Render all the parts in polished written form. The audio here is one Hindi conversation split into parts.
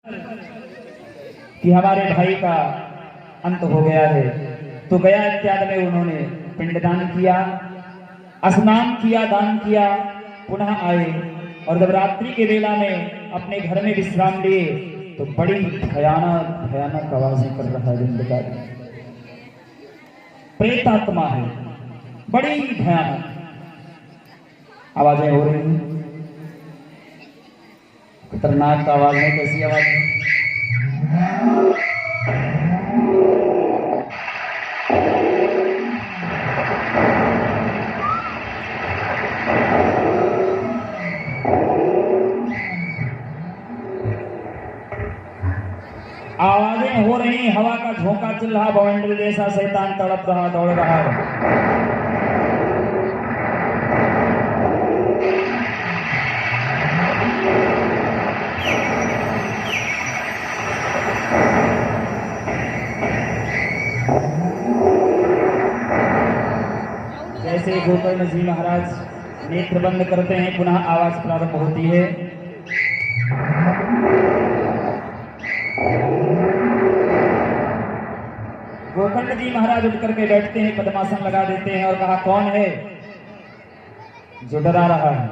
कि हमारे भाई का अंत हो गया है, तो गया इत्यादि में उन्होंने पिंडदान किया, स्नान किया, दान किया, पुनः आए और जब रात्रि के वेला में अपने घर में विश्राम लिए तो बड़ी भयानक भयानक आवाजें कर रहा है धुंधकारी। प्रेतात्मा है, बड़ी भयानक आवाजें हो रही हैं। खतरनाक आवाज है, कैसी आवाज है? आवाजें हो रही, हवा का झोंका चल रहा, बवंडर जैसा शैतान तड़प रहा, दौड़ रहा है। जैसे गोकर्ण जी महाराज नेत्र बंद करते हैं, पुनः आवाज प्रारंभ होती है। गोकर्ण जी महाराज उठ करके बैठते हैं, पद्मासन लगा देते हैं और कहा, कौन है जो डरा रहा है?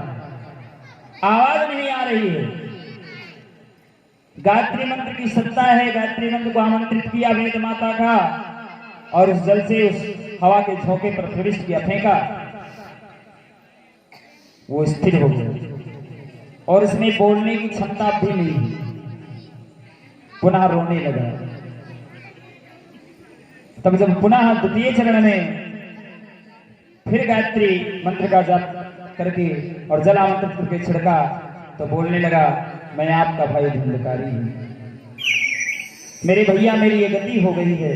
आवाज नहीं आ रही है। गायत्री मंत्र की सत्ता है, गायत्री मंत्र को आमंत्रित किया वेद माता का और उस जल से उस हवा के झोंके पर प्रविष्ट किया, फेंका, वो स्थिर हो गया और इसमें बोलने की क्षमता भी नहीं, पुनः रोने लगा। तब जब पुनः द्वितीय चरण में फिर गायत्री मंत्र का जाप करके और जल आमंत्रित करके छिड़का तो बोलने लगा, मैं आपका भाई धुंधकारी हूं, मेरे भैया मेरी ये गति हो गई है।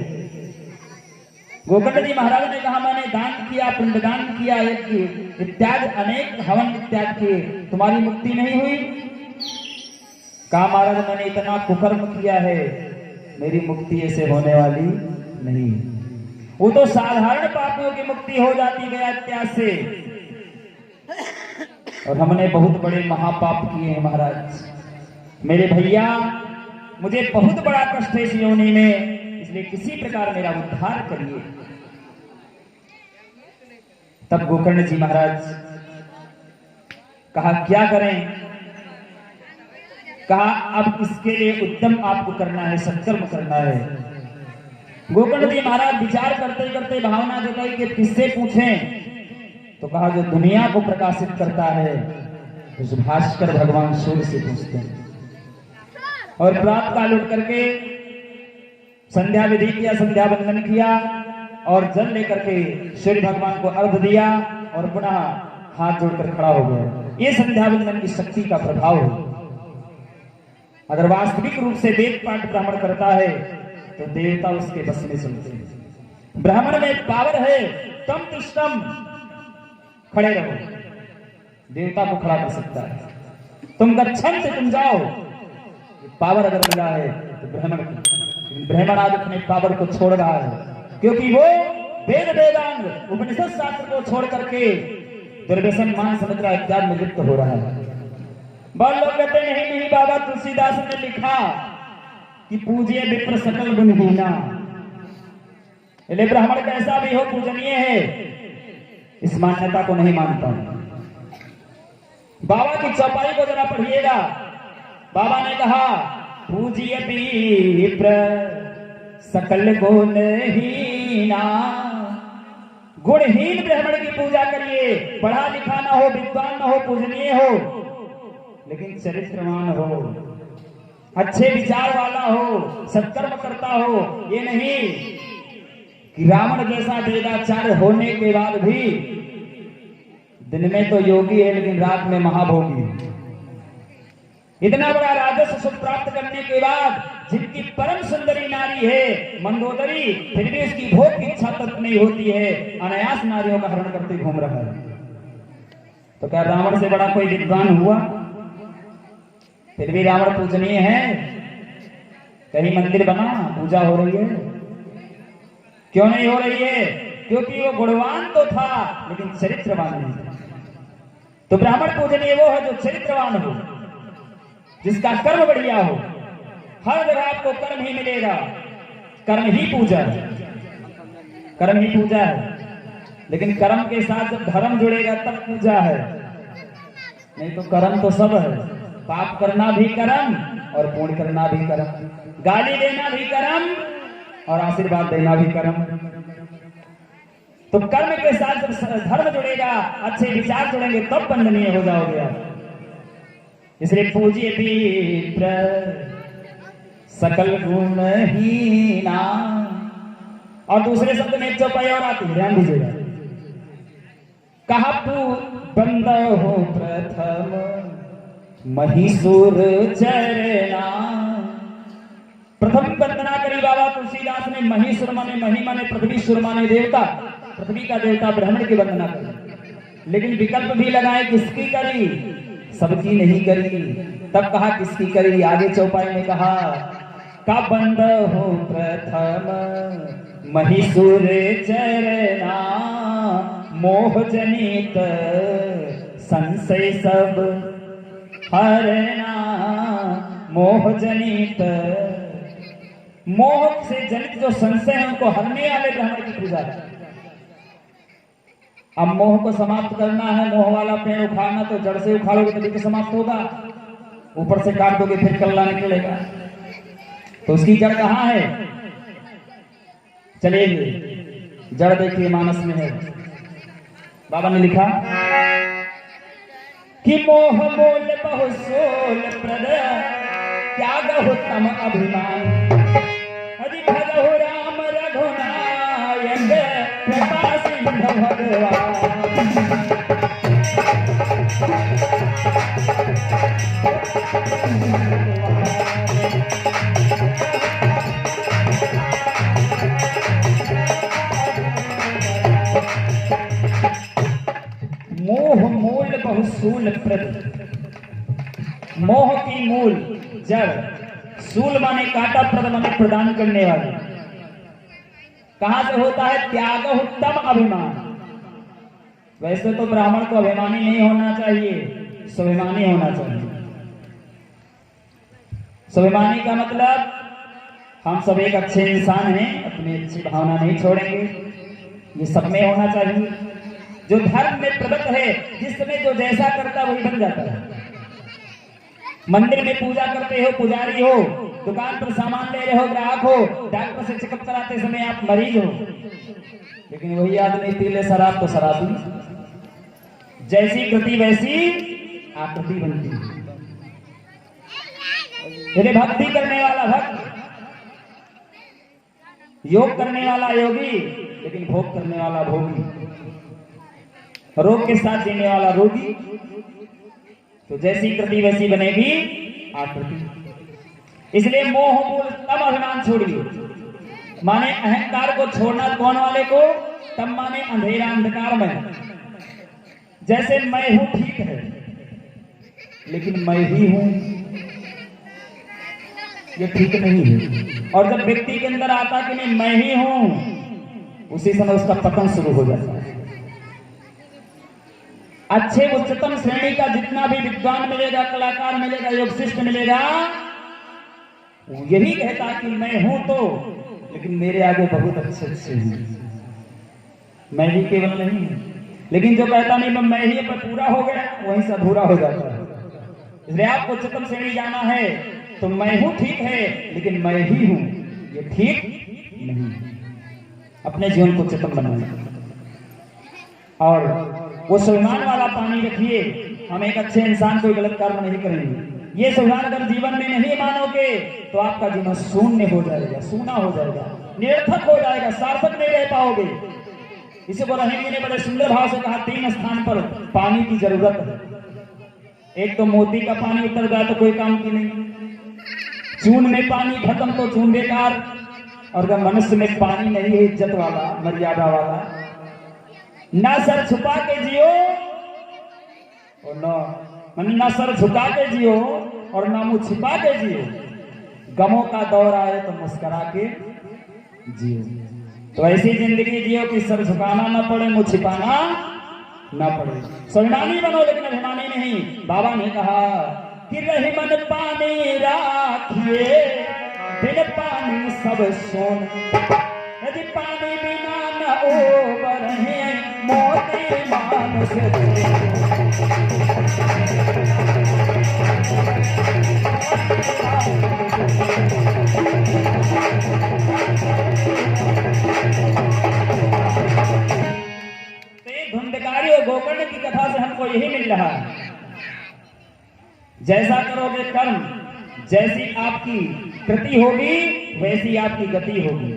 गोकर्ण जी महाराज ने कहा, मैंने दान किया, पिंडदान किया, इत्यादि अनेक हवन इत्यादि किए, तुम्हारी मुक्ति नहीं हुई? कहा, महाराज मैंने इतना कुकर्म किया है, मेरी मुक्ति ऐसे होने वाली नहीं। वो तो साधारण पापियों की मुक्ति हो जाती गया इत्यादि से, और हमने बहुत बड़े महापाप किए हैं महाराज। मेरे भैया, मुझे बहुत बड़ा कष्ट है इस योनि में, इसलिए किसी प्रकार मेरा उद्धार करिए। तब गोकर्ण जी महाराज कहा, क्या करें? कहा, अब इसके लिए उद्यम आपको करना है, सत्कर्म करना है। गोकर्ण जी महाराज विचार करते करते भावना जताई कि किससे पूछें? तो कहा, जो दुनिया को प्रकाशित करता है उस भास्कर भगवान सूर्य से पूछते हैं। और प्रातः काल उठ करके संध्या विधि किया, संध्या वंदन किया और जल लेकर के सूर्य भगवान को अर्घ दिया और पुनः हाथ जोड़कर खड़ा हो गया। ये संध्या वंदन की शक्ति का प्रभाव है। अगर वास्तविक रूप से वेद पाठ ब्राह्मण करता है तो देवता उसके बस में चलते हैं। ब्राह्मण में पावर है, तम तिष्ठम, खड़े रहो, देवता को खड़ा कर सकता है। तुम गच्छन से तुम जाओ, पावर अगर मिला है तो ब्राह्मण आज अपने पावर को छोड़ रहा है, क्योंकि वो वेद वेदांग उपनिषद शास्त्र को छोड़ करके दुर्व्यसन मान समुद्र इत्यादि में लिप्त हो रहा है। बहुत लोग कहते नहीं नहीं, बाबा तुलसीदास ने लिखा कि पूज्य विप्र सकल गुणहीना, ब्राह्मण कैसा भी हो पूजनीय है, इस मान्यता को नहीं मानता। बाबा की चौपाई को जरा पढ़िएगा। बाबा ने कहा, पूज्य विप्र सकल गुणहीना, गुणहीन ब्राह्मण की पूजा करिए। पढ़ा लिखा ना हो, विद्वान ना हो, पूजनीय हो, लेकिन चरित्रवान हो, अच्छे विचार वाला हो, सत्कर्म करता हो। ये नहीं कि रावण जैसा वेदाचार्य होने के बाद भी दिन में तो योगी है लेकिन रात में महाभोगी। इतना बड़ा राजस्व सुख प्राप्त करने के बाद जिनकी परम सुंदरी नारी है मंदोदरी, फिर भी उसकी भोग की इच्छा तक नहीं होती है, अनायास नारियों का हरण करते घूम रहा है। तो क्या रावण से बड़ा कोई विद्वान हुआ? फिर भी रावण पूजनीय है। कहीं मंदिर बना, पूजा हो रही है, क्यों नहीं हो रही है? क्योंकि वो गुणवान तो था लेकिन चरित्रवान नहीं था। तो ब्राह्मण पूजनीय वो है जो चरित्रवान हो, जिसका कर्म बढ़िया हो, हर जगह आपको कर्म ही मिलेगा। कर्म ही पूजा है, कर्म ही पूजा है। लेकिन कर्म के साथ जब धर्म जुड़ेगा तब पूजा है, नहीं तो कर्म तो सब है। पाप करना भी कर्म और पुण्य करना भी कर्म, गाली देना भी कर्म और आशीर्वाद देना भी कर्म। तो कर्म के साथ जब धर्म जुड़ेगा, अच्छे विचार जुड़ेंगे, तब वंदनीय हो जाओगे आप। इसलिए पूज्य विप्र सकल गुणहीना। और दूसरे शब्द में एक चौपाई और आती है, ध्यान दीजिएगा। कहा तू बंद हो प्रथम महिषुर चरना। प्रथम वंदना करी बाबा तुलसीदास ने महिषुर माने, मही माने पृथ्वी, सुर माने देवता, पृथ्वी का देवता ब्राह्मण की वंदना करी। लेकिन विकल्प भी लगाए, किसकी करी? सबकी नहीं करी। तब कहा किसकी करी? आगे चौपाई में कहा का बंद हो प्रथम महिषुर चरना। मोह जनित संशय सब हरना। मोह जनित, मोह से जनित जो संशय है उनको हरने वाले ब्राह्मण की पूजा है। अब मोह को समाप्त करना है, मोह वाला पेड़ उखाड़ना, तो जड़ से उखाड़ोगे तभी तो समाप्त होगा। ऊपर से काट दोगे फिर कल्ला निकलेगा। तो उसकी जड़ कहाँ है? चलिए जड़ देखिए, मानस में है। बाबा ने लिखा कि मोह मोल बहु सोल प्रद त्याग हो तम अभिमान। हरि भजहु राम रघुनायक कृपा सिंधु भगवान। मोह मूल बहुसूल प्रद। मोह की मूल जड़, सूल माने कांटा, प्रद माने प्रदान करने वाले। कहां से होता है? त्याग उत्तम अभिमान। वैसे तो ब्राह्मण को अभिमानी नहीं होना चाहिए, स्वाभिमानी होना चाहिए। स्वाभिमानी का मतलब हम सब एक अच्छे इंसान हैं, अपनी अच्छी भावना नहीं छोड़ेंगे, ये सब में होना चाहिए। जो धर्म में प्रवृत्त है, जिस समय जो जैसा करता वही बन जाता है। मंदिर में पूजा करते हो, पुजारी हो, दुकान पर सामान ले रहे हो, ग्राहक हो, डॉक्टर से चेकअप कराते समय आप मरीज हो, लेकिन वही आदमी पी ले शराब तो शराबी। जैसी कृति वैसी आकृति बनती है। मेरे भक्ति करने वाला भक्त, योग करने वाला योगी, लेकिन भोग करने वाला भोगी, रोग के साथ जीने वाला रोगी। तो जैसी कृति वैसी बनेगी आकृति। इसलिए मोह मूल तब अभिमान छोड़िए, माने अहंकार को छोड़ना। कौन वाले को? तब माने अंधेरा, अंधकार में। जैसे मैं हूं ठीक है, लेकिन मैं ही हूं ये ठीक नहीं है। और जब व्यक्ति के अंदर आता कि नहीं मैं ही हूं, उसी समय उसका पतन शुरू हो जाता है। अच्छे उच्चतम श्रेणी का जितना भी विद्वान मिलेगा, कलाकार मिलेगा, योगशिष्ट मिलेगा, वो यही कहता कि मैं हूं तो, लेकिन मेरे आगे बहुत अच्छे अच्छे हैं, मैं ही केवल नहीं। लेकिन जो कहता नहीं मैं ही पर पूरा हो गया, वहीं से अधूरा हो जाता है। इसलिए आपको उच्चतम श्रेणी जाना है तो मैं हूं ठीक है, लेकिन मैं ही हूं ये ठीक नहीं। अपने जीवन को उच्चतम बनाना और वो स्वाभिमान वाला पानी रखिए। हम एक अच्छे इंसान कोई गलत कर्म नहीं करेंगे। ये स्वाभिमान अगर जीवन में नहीं मानोगे तो आपका जीवन शून्य हो जाएगा, सूना हो जाएगा, निरर्थक हो जाएगा, सार्थक नहीं रह पाओगे। इसी को रहेंगे ने बड़े सुंदर भाव से कहा, 3 स्थान पर पानी की जरूरत है। एक तो मोती का पानी उतर जाए तो कोई काम की नहीं, चून में पानी खत्म तो चून बेकार, और अगर मनुष्य में पानी नहीं है इज्जत वाला, मर्यादा वाला, ना सर छुपा के जियो और ना सर झुका के जियो और ना मुंह छिपा के जियो। गमों का दौर आए तो मुस्कुरा के जियो। तो ऐसी जिंदगी जियो कि सर झुकाना ना पड़े, मुंह छिपाना ना पड़े। स्वाभिमानी बनो लेकिन अभिमानी नहीं। बाबा ने कहा कि रही मन पानी राखिए बिन पानी सब सोन, यदि पानी बिना न ओबर है मोती मानुष धुंधकारी और गोकर्ण की कथा से हमको यही मिल रहा है, जैसा करोगे कर्म, जैसी आपकी कृति होगी वैसी आपकी गति होगी।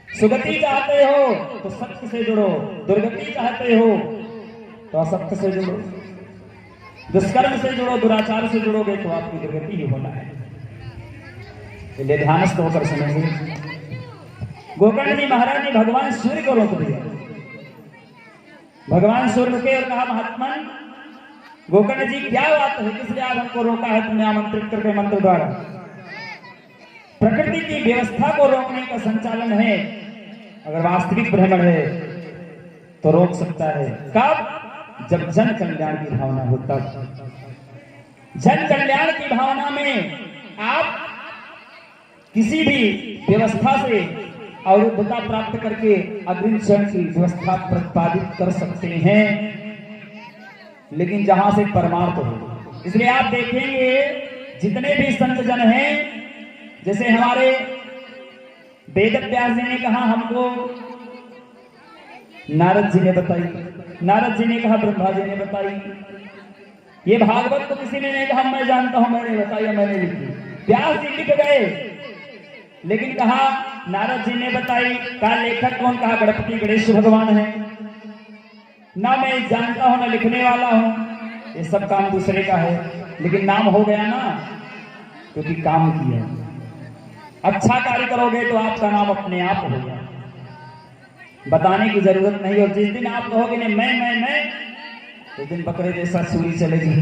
सुगति चाहते हो तो सत्य से जुड़ो, दुर्गति चाहते हो तो असत्य से जुड़ो, दुष्कर्म से जुड़ो, दुराचार से जुड़ोगे तो आपकी दुर्गति ही होना है। इसलिए ध्यानस्थ होकर सुनेंगे। गोकर्ण जी महाराज ने भगवान सूर्य को रोक दिया। भगवान सूर्य रुके और कहा, महात्मन गोकर्ण जी क्या बात है, किसने आज हमको रोका है तुमने आमंत्रित करके मंत्र द्वारा? प्रकृति की व्यवस्था को रोकने का संचालन है, अगर वास्तविक भ्रमण है तो रोक सकता है। कब? जब जन कल्याण की भावना हो, तब जन कल्याण की भावना में आप किसी भी व्यवस्था से अवरुद्धता प्राप्त करके अग्रिम चरण की व्यवस्था प्रतिपादित कर सकते हैं, लेकिन जहां से परमार्थ हो। इसलिए आप देखेंगे जितने भी संत जन हैं, जैसे हमारे वेद व्यास जी ने कहा हमको, नारद जी ने बताई, नारद जी ने कहा ब्रह्मा जी ने बताई, ये भागवत तो किसी ने नहीं कहा मैं जानता हूं मैंने बताई मैंने लिखी। व्यास जी लिख गए, लेकिन कहा नारद जी ने बताई। कहा लेखक कौन? कहा गणपति गणेश भगवान है। ना मैं जानता हूं ना लिखने वाला हूं, ये सब काम दूसरे का है, लेकिन नाम हो गया ना, क्योंकि काम किया। अच्छा कार्य करोगे तो आपका नाम अपने आप होगा, बताने की जरूरत नहीं। और जिस दिन आप कहोगे ना मैं तो दिन बकरे जैसा सूरी चलेगी,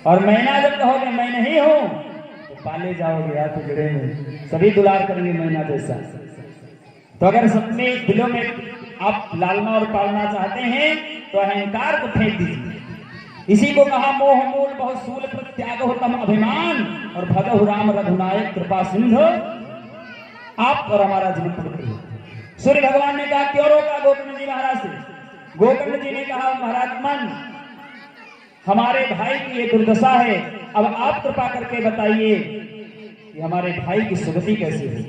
और मैना जब कहोगे मैं नहीं हूं तो पाले जाओगे आप पिंजरे में, सभी दुलार करेंगे मैना जैसा। तो अगर सबने दिलों में आप लालना और पालना चाहते हैं तो अहंकार को फेंक दीजिए। इसी को कहा मोह मूल बहुत सूल प्रत्याग हो तम अभिमान, और भगहु राम रघुनायक कृपा सिंधु, आप और हमारा जीवन पवित्र। सूर्य भगवान ने कहा क्यों रोका गोकर्ण जी महाराज से? गोकर्ण जी ने कहा महाराजमन हमारे भाई की ये दुर्दशा है, अब आप कृपा करके बताइए कि हमारे भाई की सुगति कैसी है।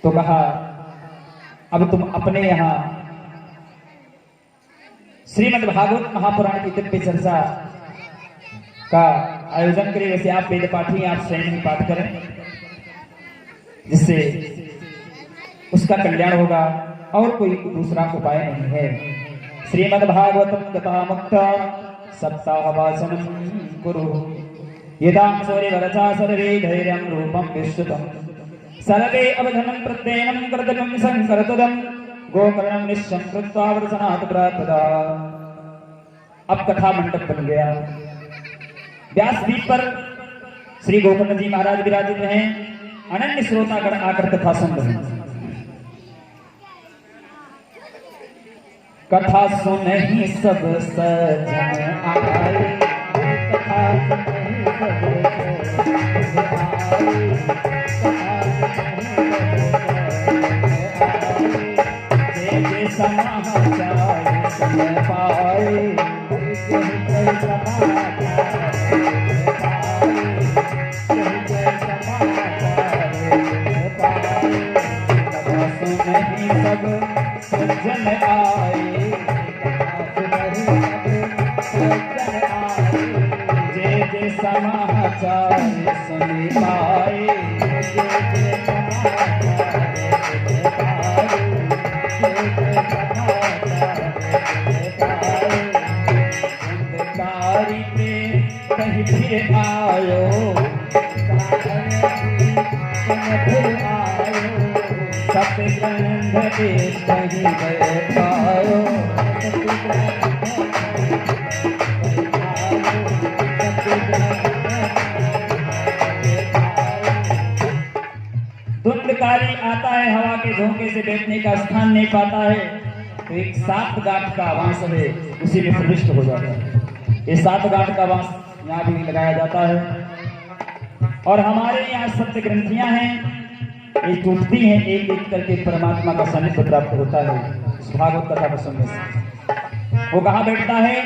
तो कहा अब तुम अपने यहां श्रीमद् भागवत महापुराण की दिव्य चर्चा का आयोजन करें। वैसे आप वेद पाठी, आप स्वयं ही पाठ करें, जिससे उसका कल्याण होगा और कोई दूसरा उपाय नहीं है। श्रीमद् भागवतम कथा मुक्ता सप्ताह वाचनम कुरु, यदां सूर्य वरचा सर्वे धैर्यं रूपं विश्रुतम्, सर्वे अवधनं प्रत्ययनं कर्तव्यं संकर्तव्यं, गोकर्णं निश्चं कृत्वा वृषणात् प्राप्ता। अब कथा मंडप बन गया। व्यासपीठ पर श्री गोकर्ण जी महाराज विराजित हैं, अनन्य श्रोतागण आकर कथा सुन रहे हैं। कथा सुनहि सब सज्जन आए, कथा सुनहि सब समाचार सुन पाए, सब सज्जन आए, जे समाचार सुन पाए, अंधकारी पे कहीं फिर आयो, फिर आयो, सतगंध के कहीं बैठायो, धुंधकारी आता है, हवा के झोंके से बैठने का स्थान नहीं पाता है, तो एक 7 गांठ का बांस है उसी में प्रविष्ट हो जाता है। ये 7 गांठ का बांस यहाँ भी लगाया जाता है। और हमारे यहाँ सत्य ग्रंथियां हैं, ये टूटती हैं, एक एक करके परमात्मा का सानिध्य प्राप्त होता है इस भागवत कथा को सुनने से। वो कहा बैठता है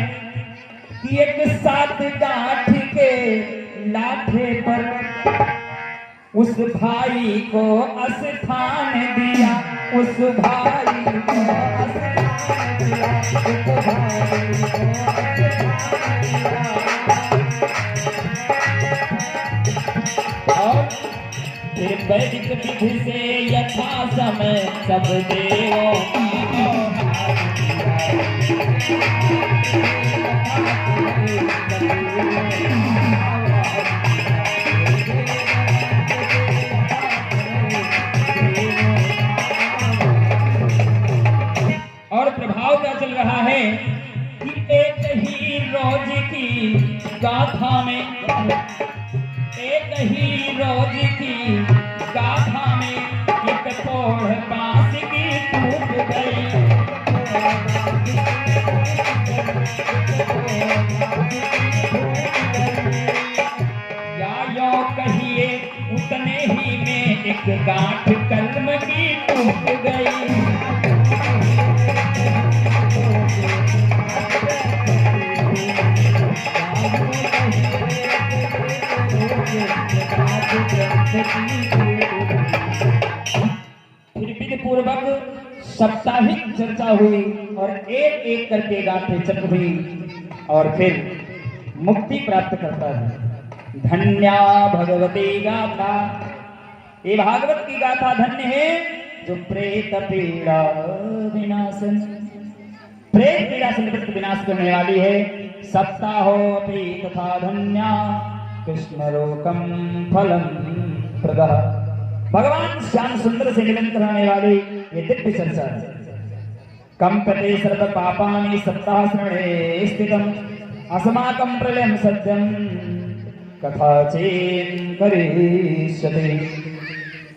कि एक साथ गांठ के लाठे पर उस भाई को स्थान दिया, उस भाई को स्थान दिया, उस भाई को और फिर वैदिक विधि से यथा समय सब देवों और प्रभाव क्या चल रहा है कि एक ही रोज की गाथा में, एक ही रोज की गाथा में एक तोड़ बांस की टूट गई, या यो कहिए उतने ही में एक गांठ कलम की टूट गई। फिर विधि पूर्वक साप्ताहिक चर्चा हुई और एक एक करके गांठें चट हुई और फिर मुक्ति प्राप्त करता है। धन्या भगवती गाथा, ये भागवत की गाथा धन्य है जो प्रेत पीड़ा विनाशन, प्रेत पीड़ा से निवृत्त विनाश करने वाली है। सप्ताहोपि तथा धन्या कृष्ण रोकम फलम प्रदः, भगवान श्याम सुंदर से मिलन कराने वाली ये दिव्य चर्चा है। कंपते सर्व पापानि सप्ताह श्रवणे स्थितम अस्माकं प्रलयं सत्यम कथा चेन करिष्यते।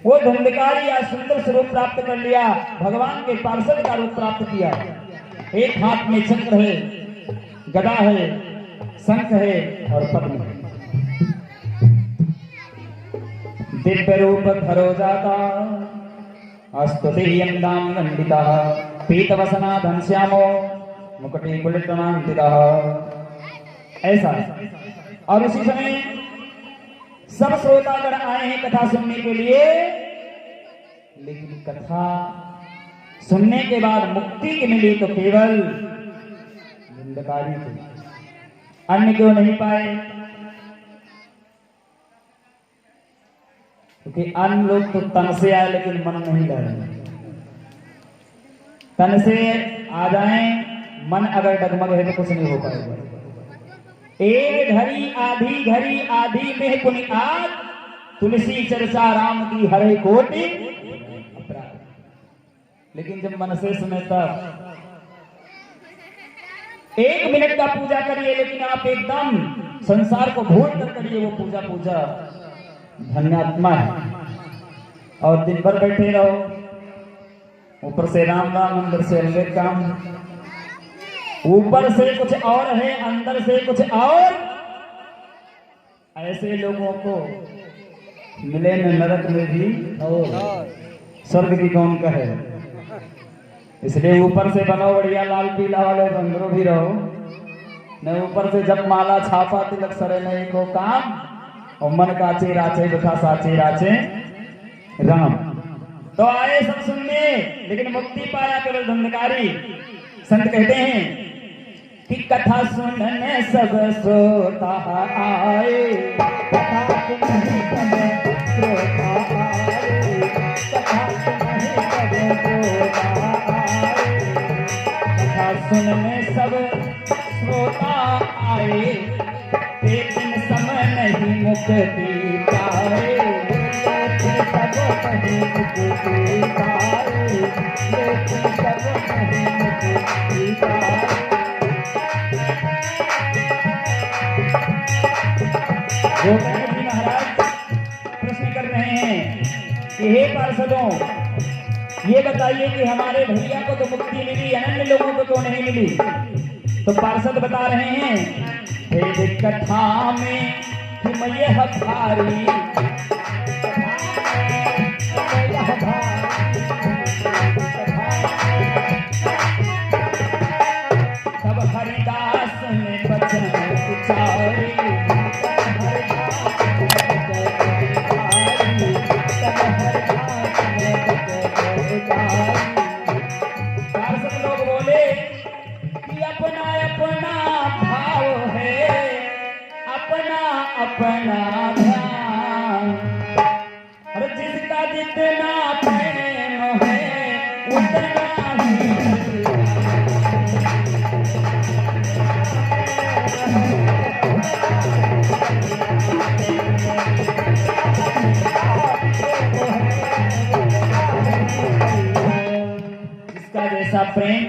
वो धंधकारी या सुंदर स्वरूप प्राप्त कर लिया, भगवान के पार्षद का रूप प्राप्त किया। एक हाथ में चक्र है, गदा है, शंख है और पद्म है। दिव्य रूप धरो जाता अस्तुतेयं दाम गंडिता पीतवसना घनश्यामो मुकुटी कुलितनांतिता। ऐसा और उसी समय सब श्रोतागण आए हैं कथा सुनने के लिए, लेकिन कथा सुनने के बाद मुक्ति की मिली तो केवल धंधकारी को, अन्य क्यों नहीं पाए? क्योंकि अन्य लोग तो तन से आए लेकिन मन नहीं लगे। तन से आ जाए, मन अगर डगमग है तो कुछ नहीं हो पाएगा। एक घड़ी आधी घड़ी आधी में पुनि आज, तुलसी चर्चा राम की हरे कोटि अपराध। लेकिन जब मन से सुने तब 1 मिनट का पूजा करिए, लेकिन आप एकदम संसार को भूल कर करिए वो पूजा। पूजा धन्यात्मा है। और दिन भर बैठे रहो, ऊपर से राम राम, अंदर से अनेक काम, ऊपर से कुछ और है, अंदर से कुछ और। ऐसे लोगों को मिले न नरक में भी और स्वर्ग की कौन कहे। इसलिए ऊपर से बनो बढ़िया लाल पीला वाले, अंदरों भी रहो न। ऊपर से जब माला छापा तिलक सरे नहीं को काम, और मन काचे राचे तथा साचे राचे राम। तो आए सब सुनने, लेकिन मुक्ति पाया केवल धंधकारी। संत कहते हैं कि कथा सुनने सब श्रोता आए, कथा सुनने सब श्रोता आए, कथा सुनने सब श्रोता आए, कथा सुनने सब श्रोता आए, लेकिन समय नहीं मुक्ति पाए, सब नहीं मुक्ति पाए, लेकिन सब नहीं मुक्ति पाए। गोविंद जी महाराज प्रश्न कर रहे हैं कि हे पार्षदों, ये बताइए कि हमारे भैया को तो मुक्ति मिली, अन्य लोगों को तो नहीं मिली। तो पार्षद बता रहे हैं, वेद कथा में कि मैं ये हथारी तब हरिदास ने बचन उचारे लोग बोले कि अपना अपना भाव है, अपना अपना ध्यान, और जिसका जितना प्रेम है उतना ही जिसका जैसा प्रेम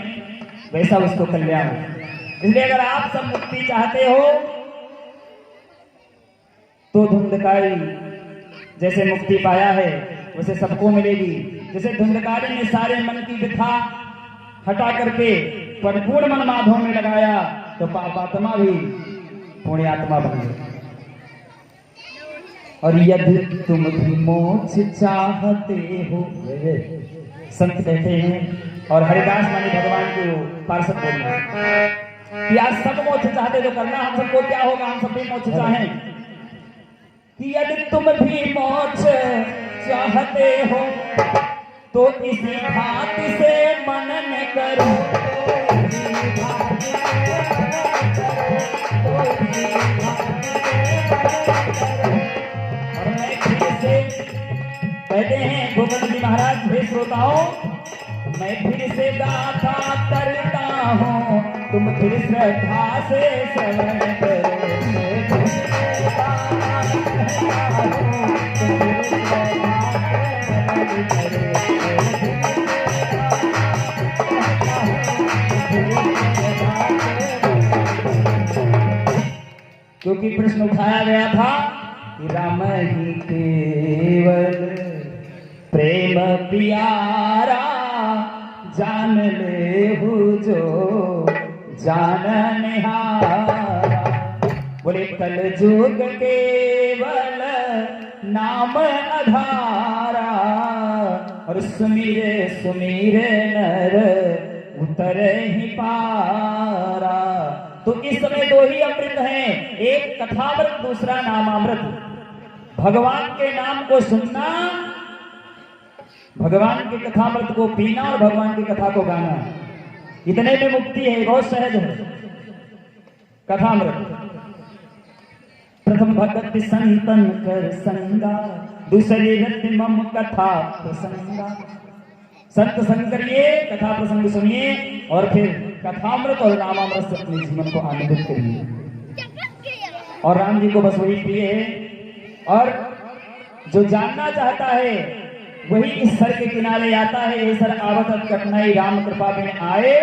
वैसा उसको कल्याण। इसलिए अगर आप सब मुक्ति चाहते हो तो धुंधकारी जैसे मुक्ति पाया है वैसे सबको मिलेगी। जैसे धुंधकारी ने सारे मन की व्यथा हटा करके परिपूर्ण मन माधव में लगाया तो पापात्मा भी पुण्यात्मा बन गए। और यदि तुम भी मोक्ष चाहते हो, संत कहते हैं और हरिदास मानी भगवान को पार्षद बोल रहे हैं कि आज सब मोक्ष चाहते तो करना हम सबको क्या होगा, हम सब भी मोक्ष चाहें कि यदि तुम भी मोक्ष चाहते हो तो इसी भांति से मनन करो। और मैं फिर से कहते हैं गोविंद जी महाराज हे श्रोताओं, मैं फिर से गाथा करता हूँ, तुम फिर श्रद्धा से श्रवण करो। क्योंकि प्रश्न उठाया गया था कि राम ही केवल प्रेम प्यारा, जान ले जो जाननिहारा। बोले कल जुग केवल नाम आधारा, और सुमिरे सुमिरे नर उतर ही पारा। तो इस समय दो ही अमृत हैं, एक कथामृत दूसरा नामामृत। भगवान के नाम को सुनना, भगवान के कथामृत को पीना और भगवान की कथा को गाना, इतने में मुक्ति है, बहुत सहज है। कथामृत प्रथम भगत संतन कर संगा, दूसरी रत्न मम कथा प्रसंगा। संत संग करिए, कथा प्रसंग सुनिए और फिर कथामृत और रामामृत से अपने जीवन को आनंदित करिए। और राम जी को बस वही प्रिय है, और जो जानना चाहता है वही इस सर के किनारे आता है। ये सर आवत कठिनाई राम कृपा में आए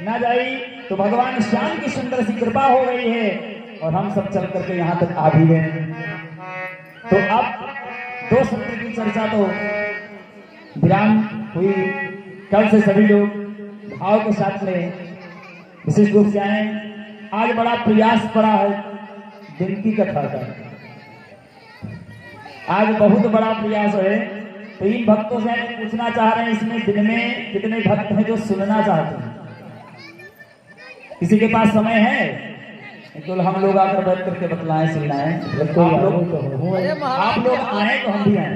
ना जाई। तो भगवान श्याम की सुंदर सी कृपा हो गई है और हम सब चल करके यहाँ तक आ भी गए। तो अब दो सत्र की चर्चा तो विराम हुई। कल से सभी लोग भाव के साथ में विशेष रूप से आए। आज बड़ा प्रयास पड़ा है दिन की कथा का, आज बहुत बड़ा प्रयास है। तो इन भक्तों से हम पूछना चाह रहे हैं, इसमें दिन में कितने भक्त हैं जो सुनना चाहते हैं? किसी के पास समय है? तो हम लोग आकर बैठ करके बतलाएं, सुनाएं। आप लोग आए तो हम भी आए।